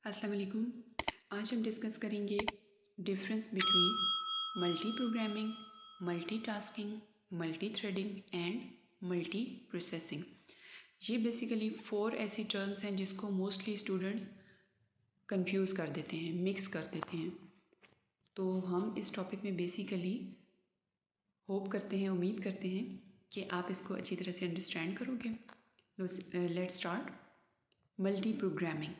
अस्सलाम वालेकुम। आज हम डिस्कस करेंगे difference between multi programming, multitasking, multi threading and multi processing. ये बेसिकली 4 ऐसी टर्म्स हैं जिसको मोस्टली स्टूडेंट्स कंफ्यूज कर देते हैं, मिक्स कर देते हैं। तो हम इस टॉपिक में बेसिकली होप करते हैं, उम्मीद करते हैं कि आप इसको अच्छी तरह से अंडरस्टैंड करोगे। Let's start. Multi programming.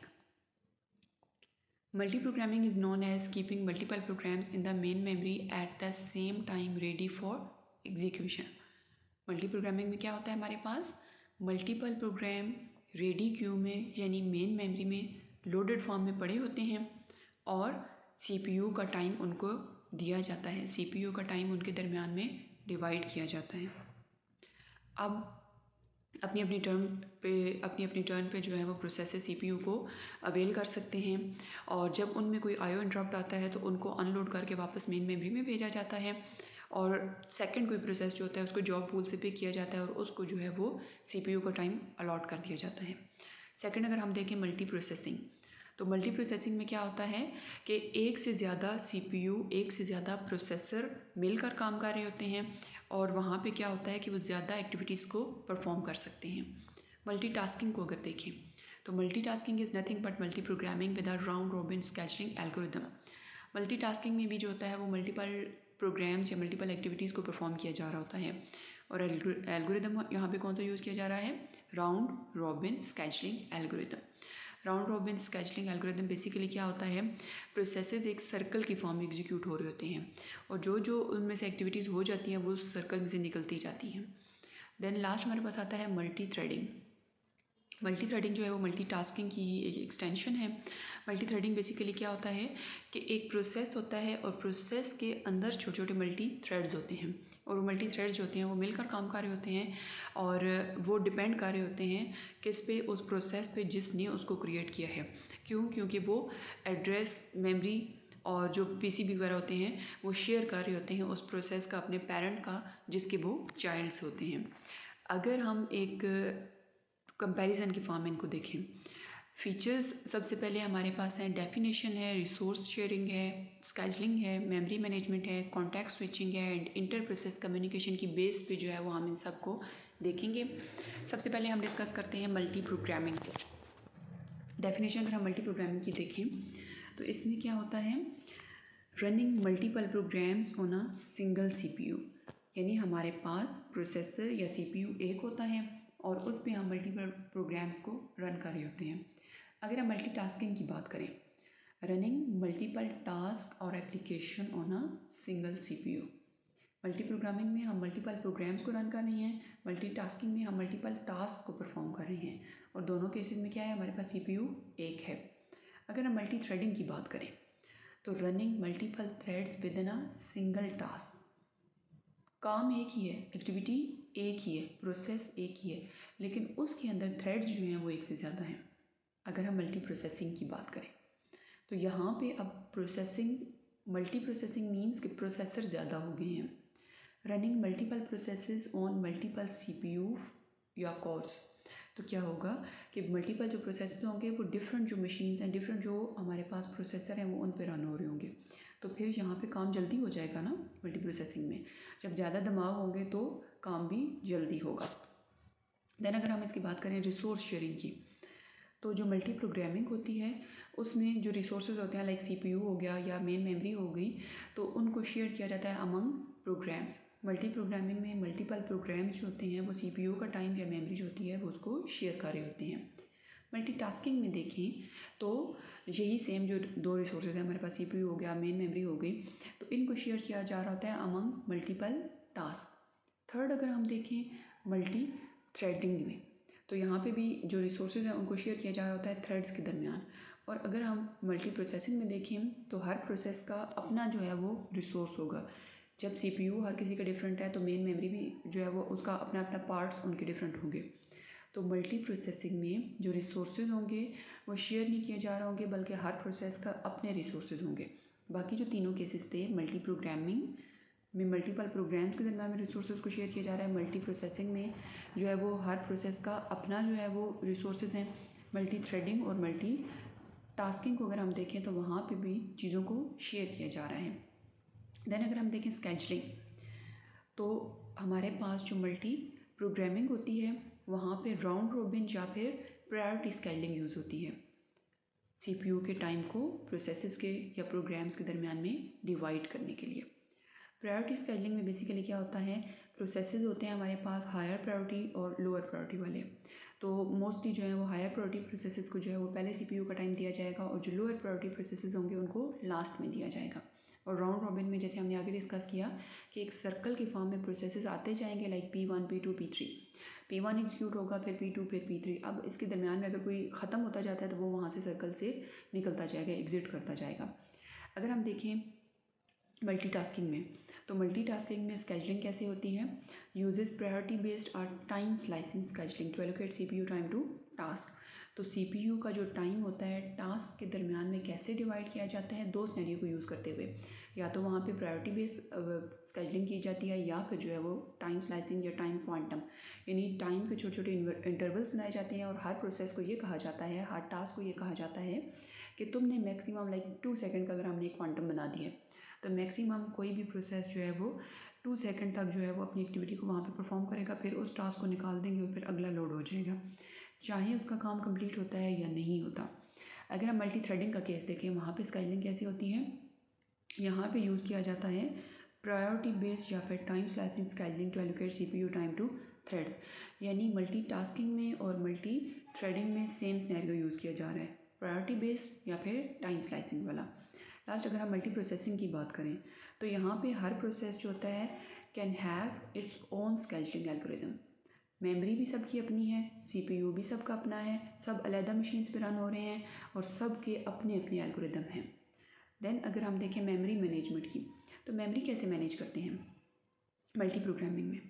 Multiprogramming is known as keeping multiple programs in the main memory at the same time ready for execution. Multiprogramming में क्या होता है हमारे पास मल्टीपल प्रोग्राम रेडी क्यू में यानी मेन मेमोरी में लोडेड फॉर्म में पड़े होते हैं और सीपीयू का टाइम उनको दिया जाता है, सीपीयू का टाइम उनके दरमियान में डिवाइड किया जाता है। अब अपनी अपनी टर्न पे जो है वो प्रोसेसर सीपीयू को अवेल कर सकते हैं और जब उनमें कोई आईओ इंटरप्ट आता है तो उनको अनलोड करके वापस मेन मेमोरी में भेजा जाता है और सेकंड कोई प्रोसेस जो होता है उसको जॉब पूल से पिक किया जाता है और उसको जो है वो सीपीयू का टाइम अलॉट कर दिया जाता है। सेकंड अगर हम देखें मल्टी प्रोसेसिंग, तो मल्टी प्रोसेसिंग में क्या होता है कि एक से ज़्यादा सीपीयू, एक से ज़्यादा प्रोसेसर मिलकर काम कर रहे होते हैं और वहाँ पे क्या होता है कि वो ज़्यादा एक्टिविटीज़ को परफॉर्म कर सकते हैं। मल्टीटास्किंग को अगर देखें तो multitasking is nothing but multi programming with a round robin scheduling algorithm. Multitasking में भी जो होता है वो मल्टीपल प्रोग्राम्स या मल्टीपल एक्टिविटीज़ को परफॉर्म किया जा रहा होता है और एल्गोरिदम यहाँ पे कौन सा यूज़ किया जा रहा है, round robin scheduling algorithm. Round robin scheduling algorithm basically क्या होता है, प्रोसेसेस एक सर्कल की फॉर्म में एग्जीक्यूट हो रहे होते हैं और जो जो उनमें से एक्टिविटीज़ हो जाती हैं वो उस सर्कल में से निकलती जाती हैं। देन लास्ट हमारे पास आता है मल्टी थ्रेडिंग। मल्टी थ्रेडिंग जो है वो मल्टी टास्किंग की एक एक्सटेंशन है। मल्टी थ्रेडिंग बेसिकली क्या होता है कि एक प्रोसेस होता है और प्रोसेस के अंदर छोटे छोटे मल्टी थ्रेड्स होते हैं और वो मल्टी थ्रेड्स जो होते हैं वो मिलकर काम कर रहे होते हैं और वो डिपेंड कर रहे होते हैं किस पे, उस प्रोसेस पे जिसने उसको क्रिएट किया है। क्यों? क्योंकि वो एड्रेस, मेमोरी और जो पीसीबी वगैरह होते हैं वो शेयर कर रहे होते हैं उस प्रोसेस का अपने पेरेंट का जिसके वो चाइल्ड्स होते हैं। अगर हम एक कंपैरिजन की फॉर्म में इनको देखें, फीचर्स सबसे पहले हमारे पास हैं, डेफिनेशन है, रिसोर्स शेयरिंग है, स्केड्यूलिंग है, मेमोरी मैनेजमेंट है, कॉन्टैक्ट स्विचिंग है एंड इंटर प्रोसेस कम्युनिकेशन की बेस पे जो है वो हम इन सब को देखेंगे। सबसे पहले हम डिस्कस करते हैं मल्टी प्रोग्रामिंग। डेफिनेशन अगर हम मल्टी प्रोग्रामिंग की देखें तो इसमें क्या होता है, running multiple programs on a single CPU, यानी हमारे पास प्रोसेसर या सीपीयू एक होता है और उस पे हम मल्टीपल प्रोग्राम्स को रन कर रहे होते हैं। अगर हम मल्टीटास्किंग की बात करें, रनिंग मल्टीपल टास्क और application on a single CPU. Multi programming में हम मल्टीपल प्रोग्राम्स को रन कर रहे हैं, मल्टीटास्किंग में हम मल्टीपल टास्क को परफॉर्म कर रहे हैं और दोनों केसेस में क्या है, हमारे पास सीपीयू एक है। अगर हम मल्टी थ्रेडिंग की बात करें तो running multiple threads with in a single task, काम एक ही है, एक्टिविटी एक ही है, प्रोसेस एक ही है, लेकिन उसके अंदर थ्रेड्स जो हैं वो एक से ज़्यादा हैं। अगर हम मल्टी प्रोसेसिंग की बात करें तो यहाँ पे अब प्रोसेसिंग, मल्टी प्रोसेसिंग मीन्स कि प्रोसेसर ज़्यादा हो गए हैं। Running multiple processes on multiple CPU या कोर्स, तो क्या होगा कि मल्टीपल जो प्रोसेसेस होंगे वो डिफरेंट जो मशीन्स हैं, डिफरेंट जो हमारे पास प्रोसेसर हैं वो उन पे रन हो रहे होंगे, तो फिर यहाँ पे काम जल्दी हो जाएगा ना। मल्टी प्रोसेसिंग में जब ज़्यादा दिमाग होंगे तो काम भी जल्दी होगा। देन अगर हम इसकी बात करें रिसोर्स शेयरिंग की, तो जो मल्टी प्रोग्रामिंग होती है उसमें जो रिसोर्सेज होते हैं लाइक सीपीयू हो गया या मेन मेमोरी हो गई, तो उनको शेयर किया जाता है अमंग प्रोग्राम्स। मल्टी प्रोग्रामिंग में मल्टीपल प्रोग्राम्स जो होते हैं वो सीपीयू का टाइम या मेमोरी जो होती है वो उसको शेयर कर रहे होते हैं। मल्टीटास्किंग में देखें तो यही सेम जो दो रिसोर्सेज हैं हमारे पास, सीपीयू हो गया, मेन मेमोरी हो गई, तो इनको शेयर किया जा रहा होता है अमंग मल्टीपल टास्क। थर्ड अगर हम देखें मल्टी थ्रेडिंग में, तो यहाँ पे भी जो रिसोर्सेज हैं उनको शेयर किया जा रहा होता है थ्रेड्स के दरमियान। और अगर हम मल्टी प्रोसेसिंग में देखें तो हर प्रोसेस का अपना जो है वो रिसोर्स होगा। जब सीपीयू हर किसी का डिफरेंट है तो मेन मेमोरी भी जो है वो उसका अपना अपना पार्ट्स उनके डिफरेंट होंगे। तो मल्टी प्रोसेसिंग में जो रिसोर्सेज होंगे वो शेयर नहीं किए जा रहे होंगे बल्कि हर प्रोसेस का अपने रिसोर्सेज होंगे। बाकी जो तीनों केसेस थे मल्टी प्रोग्रामिंग में मल्टीपल प्रोग्राम्स के दरम्यान में रिसोर्सेज को शेयर किया जा रहा है, मल्टी प्रोसेसिंग में जो है वो हर प्रोसेस का अपना जो है वो रिसोर्सेज हैं। मल्टी थ्रेडिंग और मल्टी टास्किंग को अगर हम देखें तो वहाँ पे भी चीज़ों को शेयर किया जा रहा है। देन अगर हम देखें स्केजलिंग, तो हमारे पास जो मल्टी प्रोग्रामिंग होती है वहाँ पे राउंड रॉबिन या फिर प्रायोरिटी स्केजलिंग यूज़ होती है। सीपीयू के टाइम को प्रोसेसेस के या प्रोग्राम्स के दरमियान में डिवाइड करने के लिए। प्रायोरिटी स्केजलिंग में बेसिकली क्या होता है, प्रोसेसेस होते हैं हमारे पास हायर प्रायोरिटी और लोअर प्रायोरिटी वाले। तो मोस्टली जो है वो हायर प्रायोरिटी प्रोसेसेस को जो है वो पहले सीपीयू का टाइम दिया जाएगा और जो लोअर प्रायोरिटी प्रोसेसेस होंगे उनको लास्ट में दिया जाएगा। और राउंड रॉबिन में जैसे हमने आगे डिस्कस किया कि एक सर्कल के फॉर्म में प्रोसेसेस आते जाएंगे, like P1 P2 P3। P1 execute होगा, फिर P2, फिर P3। अब इसके दरमियान में अगर कोई ख़त्म होता जाता है तो वो वहाँ से सर्कल से निकलता जाएगा, एग्जिट करता जाएगा। अगर हम देखें मल्टीटास्किंग में, तो मल्टीटास्किंग में स्केजलिंग कैसे होती है, यूजेस प्रायोरिटी बेस्ड और time slicing scheduling to allocate CPU time to task. तो सीपीयू का जो टाइम होता है टास्क के दरमियान में कैसे डिवाइड किया जाता है, दो सिनेरियो को यूज़ करते हुए। या तो वहाँ पे प्रायोरिटी बेस्ड स्केजलिंग की जाती है, या फिर जो है वो टाइम स्लाइसिंग या टाइम क्वांटम, यानी टाइम के छोटे छोटे इंटरवल्स बनाए जाते हैं और हर प्रोसेस को ये कहा जाता है, हर टास्क को ये कहा जाता है कि तुमने मैक्सिमम लाइक 2 सेकेंड का अगर हमने क्वांटम बना दिया तो मैक्सिमम कोई भी प्रोसेस जो है वो 2 सेकेंड तक जो है वो अपनी एक्टिविटी को वहाँ पे परफॉर्म करेगा, फिर उस टास्क को निकाल देंगे और फिर अगला लोड हो जाएगा, चाहे उसका काम कंप्लीट होता है या नहीं होता। अगर हम मल्टी थ्रेडिंग का केस देखें, वहाँ पे स्केजलिंग कैसी होती है, यहाँ पे यूज़ किया जाता है प्रायोरिटी बेस्ड या फिर time slicing scheduling to allocate CPU time to threads. यानी मल्टीटास्किंग में और मल्टी थ्रेडिंग में सेम सिनेरियो यूज़ किया जा रहा है, प्रायोरिटी बेस्ड या फिर टाइम स्लाइसिंग वाला। लास्ट अगर हम मल्टी प्रोसेसिंग की बात करें तो यहाँ पे हर प्रोसेस जो होता है can have its own scheduling algorithm. Memory भी सबकी अपनी है, सीपीयू भी सबका अपना है, सब अलहदा मशीन्स पे रन हो रहे हैं और सब के अपने अपने एल्गोरिदम हैं। देन अगर हम देखें मेमोरी मैनेजमेंट की, तो मेमोरी कैसे मैनेज करते हैं मल्टी प्रोग्रामिंग में।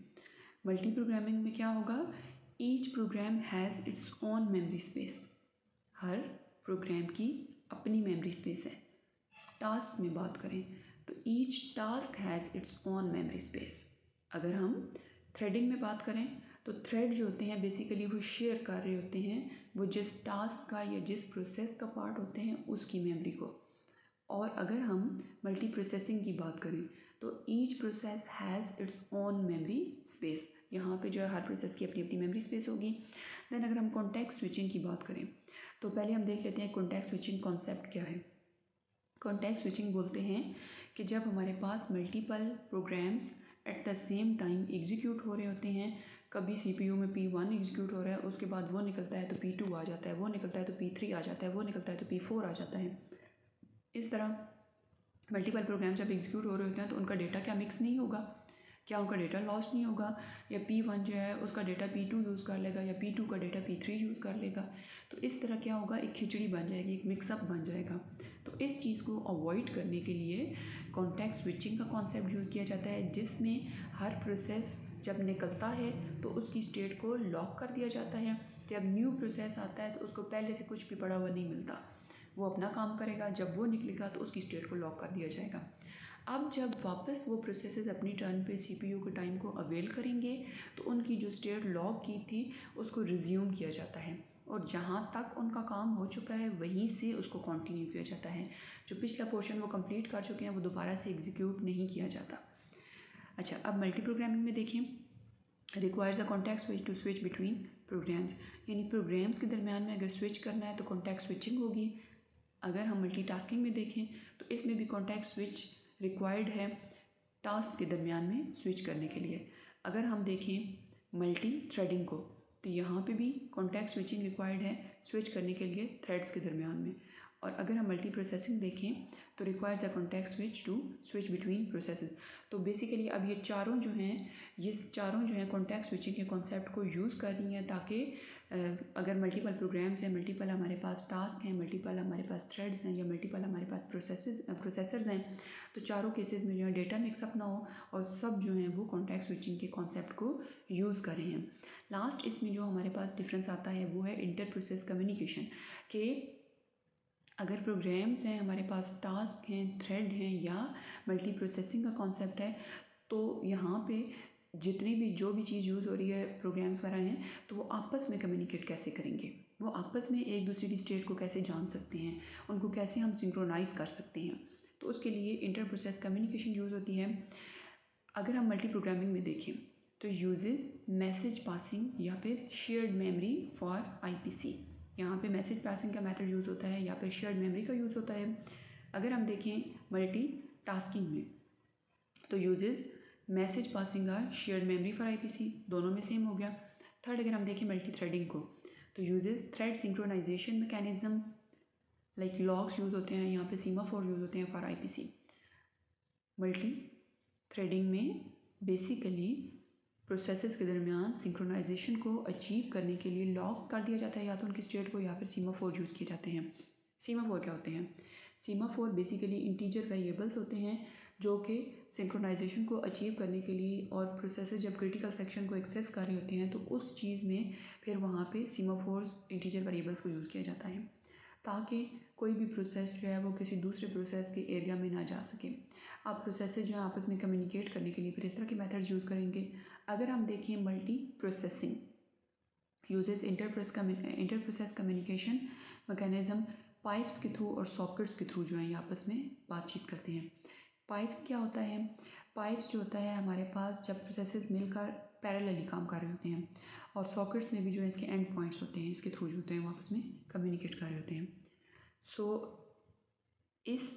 मल्टी प्रोग्रामिंग में क्या होगा, each program has its own memory space. हर प्रोग्राम की अपनी मेमोरी स्पेस है। टास्क में बात करें तो each task has its own memory space. अगर हम थ्रेडिंग में बात करें तो थ्रेड जो होते हैं बेसिकली वो शेयर कर रहे होते हैं, वो जिस टास्क का या जिस प्रोसेस का पार्ट होते हैं उसकी मेमोरी को। और अगर हम मल्टी प्रोसेसिंग की बात करें तो each process has its own memory space. यहाँ पे जो है हर प्रोसेस की अपनी अपनी मेमोरी स्पेस होगी। देन अगर हम कॉन्टेक्स्ट स्विचिंग की बात करें तो पहले हम देख लेते हैं कॉन्टेक्स्ट स्विचिंग कॉन्सेप्ट क्या है। कॉन्टेक्स्ट स्विचिंग बोलते हैं कि जब हमारे पास multiple programs at the same time execute हो रहे होते हैं, कभी सीपीयू में P1 एग्जीक्यूट हो रहा है, उसके बाद वो निकलता है तो P2 आ जाता है, वो निकलता है तो P3 आ जाता है, वो निकलता है तो P4 आ जाता है। इस तरह मल्टीपल प्रोग्राम जब एग्जीक्यूट हो रहे होते हैं तो उनका डेटा क्या मिक्स नहीं होगा, क्या उनका डेटा लॉस्ट नहीं होगा, या P1 जो है उसका डेटा P2 यूज़ कर लेगा या P2 का डेटा P3 यूज़ कर लेगा। तो इस तरह क्या होगा, एक खिचड़ी बन जाएगी, एक मिक्सअप बन जाएगा। तो इस चीज़ को अवॉइड करने के लिए कॉन्टेक्स्ट स्विचिंग का कॉन्सेप्ट यूज़ किया जाता है, जिसमें हर प्रोसेस जब निकलता है तो उसकी स्टेट को लॉक कर दिया जाता है। जब न्यू प्रोसेस आता है तो उसको पहले से कुछ भी पड़ा हुआ नहीं मिलता, वो अपना काम करेगा, जब वो निकलेगा तो उसकी स्टेट को लॉक कर दिया जाएगा। अब जब वापस वो प्रोसेसेस अपनी टर्न पे सीपीयू के टाइम को अवेल करेंगे तो उनकी जो स्टेट लॉक की थी उसको रिज्यूम किया जाता है और जहाँ तक उनका काम हो चुका है वहीं से उसको कंटिन्यू किया जाता है। जो पिछला पोर्शन वो कंप्लीट कर चुके हैं वो दोबारा से एग्जीक्यूट नहीं किया जाता। अच्छा, अब मल्टी प्रोग्रामिंग में देखें, requires a context switch to switch between programs, यानी प्रोग्राम्स के दरमियान में अगर स्विच करना है तो कॉन्टेक्स्ट स्विचिंग होगी। अगर हम मल्टीटास्किंग में देखें तो इसमें भी कॉन्टेक्स्ट स्विच रिक्वायर्ड है टास्क के दरमियान में स्विच करने के लिए। अगर हम देखें मल्टी थ्रेडिंग को तो यहाँ पे भी कॉन्टेक्स्ट स्विचिंग रिक्वायर्ड है स्विच करने के लिए थ्रेड्स के दरमियान में। और अगर हम मल्टी प्रोसेसिंग देखें तो requires a context switch to switch between processes. तो बेसिकली अब ये चारों जो हैं कॉन्टेक्स्ट स्विचिंग के कॉन्सेप्ट को यूज़ कर रही हैं ताकि अगर मल्टीपल प्रोग्राम्स हैं, मल्टीपल हमारे पास टास्क हैं, मल्टीपल हमारे पास थ्रेड्स हैं या मल्टीपल हमारे पास प्रोसेसर्स हैं, तो चारों केसेस में जो है डेटा मिक्सअप ना हो और सब जो हैं वो कॉन्टेक्स्ट स्विचिंग के कॉन्सेप्ट को यूज़ कर रहे हैं। लास्ट इसमें जो हमारे पास डिफरेंस आता है वो है इंटर प्रोसेस कम्युनिकेशन के अगर प्रोग्राम्स हैं, हमारे पास टास्क हैं, थ्रेड हैं या मल्टी प्रोसेसिंग का कॉन्सेप्ट है, तो यहाँ पे जितनी भी जो भी चीज़ यूज़ हो रही है, प्रोग्राम्स वगैरह हैं, तो वो आपस में कम्युनिकेट कैसे करेंगे, वो आपस में एक दूसरे की स्टेट को कैसे जान सकते हैं, उनको कैसे हम सिंक्रोनाइज़ कर सकते हैं। तो उसके लिए इंटर प्रोसेस कम्युनिकेशन यूज़ होती है। अगर हम मल्टी प्रोग्रामिंग में देखें तो यूजेस मैसेज पासिंग या फिर शेयर्ड मेमोरी फॉर आईपीसी। यहाँ पे मैसेज पासिंग का मेथड यूज़ होता है या फिर शेयर्ड मेमोरी का यूज़ होता है। अगर हम देखें मल्टी टास्किंग में तो यूजेस मैसेज पासिंग और शेयर्ड मेमोरी फॉर आईपीसी, दोनों में सेम हो गया। थर्ड, अगर हम देखें मल्टी थ्रेडिंग को तो uses thread synchronisation mechanism like locks use होते हैं, यहाँ पे सीमाफोर यूज़ होते हैं फॉर आईपीसी। मल्टी थ्रेडिंग में बेसिकली प्रोसेसेस के दरमियान सिंक्रोनाइजेशन को अचीव करने के लिए लॉक कर दिया जाता है या तो उनकी स्टेट को, या फिर सीमाफोर यूज़ किए जाते हैं। सीमाफोर क्या होते हैं? सीमाफोर बेसिकली इंटीजर वेरिएबल्स होते हैं जो कि सिंक्रोनाइजेशन को अचीव करने के लिए, और प्रोसेसेस जब क्रिटिकल सेक्शन को एक्सेस कर रहे होते हैं तो उस चीज़ में फिर वहाँ पे सीमाफोर्स इंटीजर वेरिएबल्स को यूज़ किया जाता है ताकि कोई भी प्रोसेस जो है वो किसी दूसरे प्रोसेस के एरिया में ना जा सके। आप प्रोसेसेस जो है आपस में कम्युनिकेट करने के लिए फिर इस तरह के मेथड्स यूज़ करेंगे। अगर हम देखें multi processing uses inter process communication mechanism pipes के थ्रू और सॉकेट्स के थ्रू जो है ये आपस में बातचीत करते हैं। पाइप्स क्या होता है? पाइप्स जो होता है हमारे पास जब प्रोसेसेस मिलकर पैरेलली काम कर रहे होते हैं, और सॉकेट्स में भी जो है इसके एंड पॉइंट्स होते हैं, इसके थ्रू जो होते हैं वो आपस में कम्युनिकेट कर रहे होते हैं। सो इस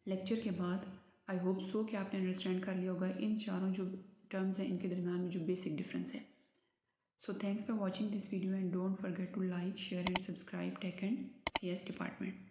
लेक्चर के बाद आई होप सो कि आपने अंडरस्टैंड कर लिया होगा इन चारों जो टर्म्स हैं इनके दरमियान में जो बेसिक डिफरेंस है। So thanks for watching this video and don't forget to like, share and subscribe Tech and CS department.